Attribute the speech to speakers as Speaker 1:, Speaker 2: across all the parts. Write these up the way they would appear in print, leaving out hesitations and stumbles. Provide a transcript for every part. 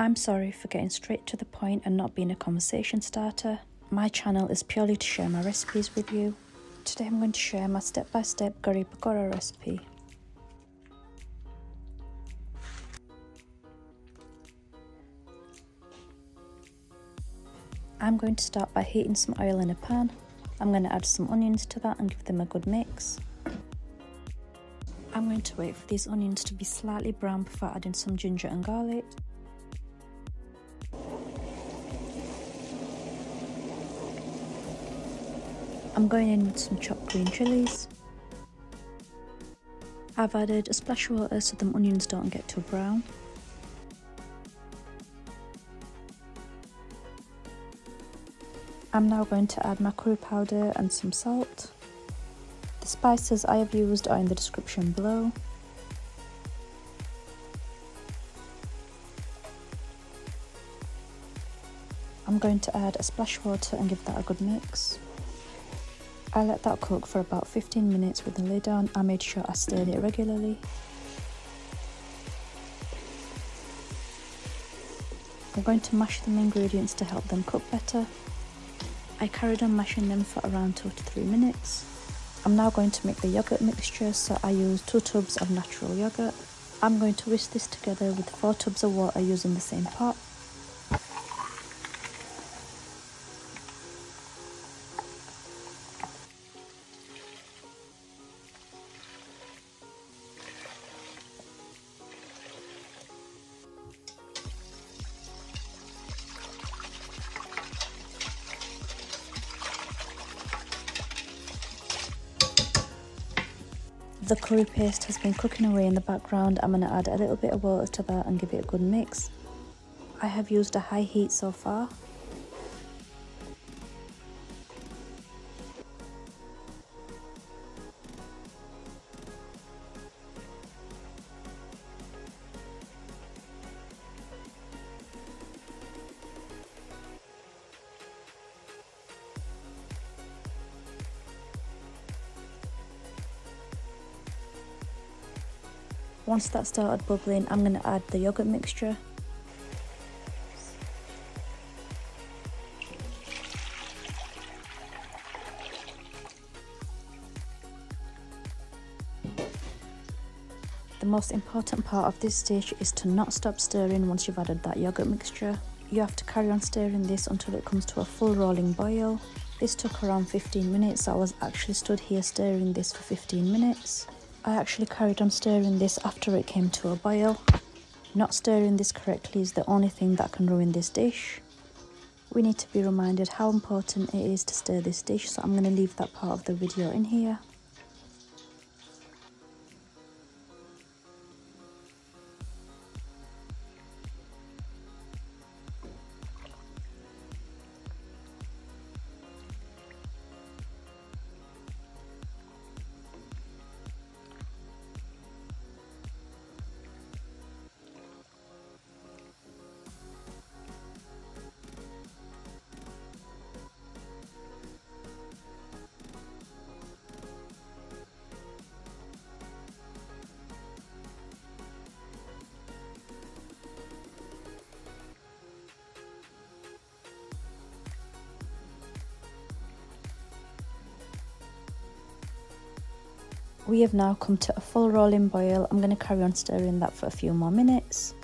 Speaker 1: I'm sorry for getting straight to the point and not being a conversation starter. My channel is purely to share my recipes with you. Today I'm going to share my step-by-step curry pakora recipe. I'm going to start by heating some oil in a pan. I'm going to add some onions to that and give them a good mix. I'm going to wait for these onions to be slightly brown before adding some ginger and garlic. I'm going in with some chopped green chillies. I've added a splash of water so the onions don't get too brown. I'm now going to add my curry powder and some salt. The spices I have used are in the description below. I'm going to add a splash of water and give that a good mix. I let that cook for about 15 minutes with the lid on. I made sure I stirred it regularly. I'm going to mash the ingredients to help them cook better. I carried on mashing them for around 2 to 3 minutes. I'm now going to make the yogurt mixture, so I use 2 tubs of natural yogurt. I'm going to whisk this together with 4 tubs of water using the same pot. The curry paste has been cooking away in the background. I'm going to add a little bit of water to that and give it a good mix. I have used a high heat so far. Once that started bubbling, I'm going to add the yogurt mixture. The most important part of this dish is to not stop stirring once you've added that yogurt mixture. You have to carry on stirring this until it comes to a full rolling boil. This took around 15 minutes, so I was actually stood here stirring this for 15 minutes. I actually carried on stirring this after it came to a boil. Not stirring this correctly is the only thing that can ruin this dish. We need to be reminded how important it is to stir this dish, so I'm going to leave that part of the video in here. We have now come to a full rolling boil. I'm going to carry on stirring that for a few more minutes.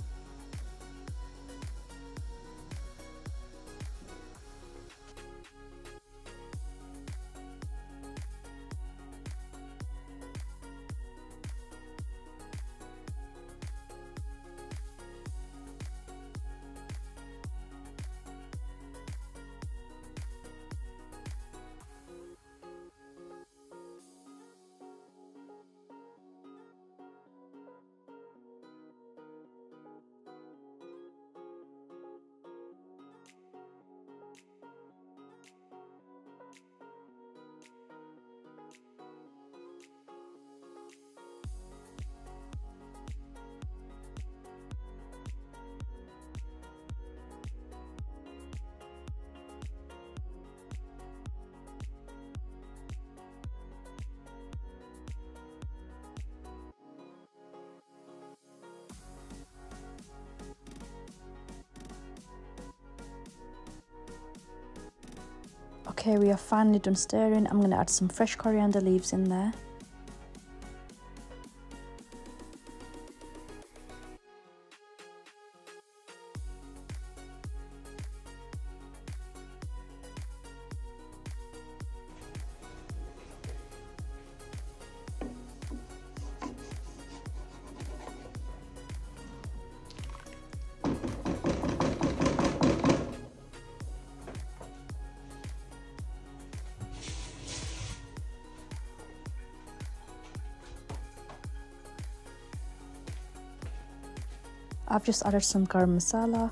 Speaker 1: Okay, we are finally done stirring. I'm going to add some fresh coriander leaves in there. I've just added some garam masala.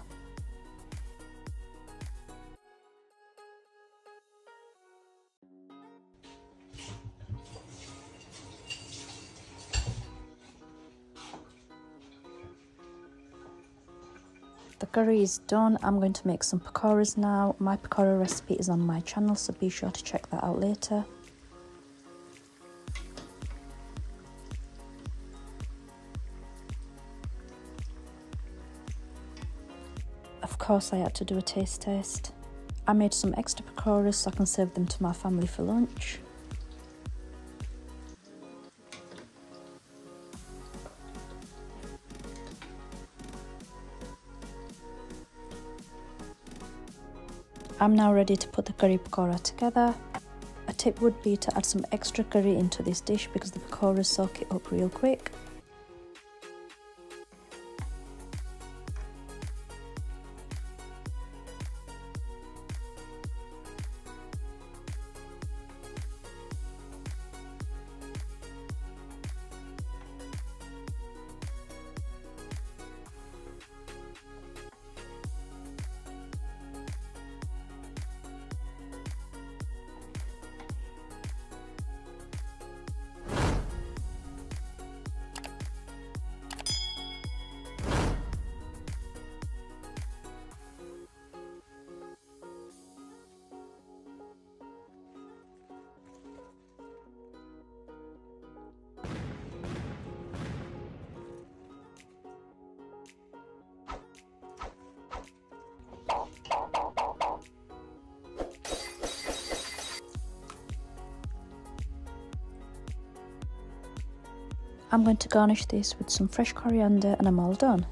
Speaker 1: The curry is done. I'm going to make some pakoras now. My pakora recipe is on my channel, so be sure to check that out later. Of course, I had to do a taste test. I made some extra pakoras so I can serve them to my family for lunch. I'm now ready to put the curry pakora together. A tip would be to add some extra curry into this dish because the pakoras soak it up real quick. I'm going to garnish this with some fresh coriander and I'm all done.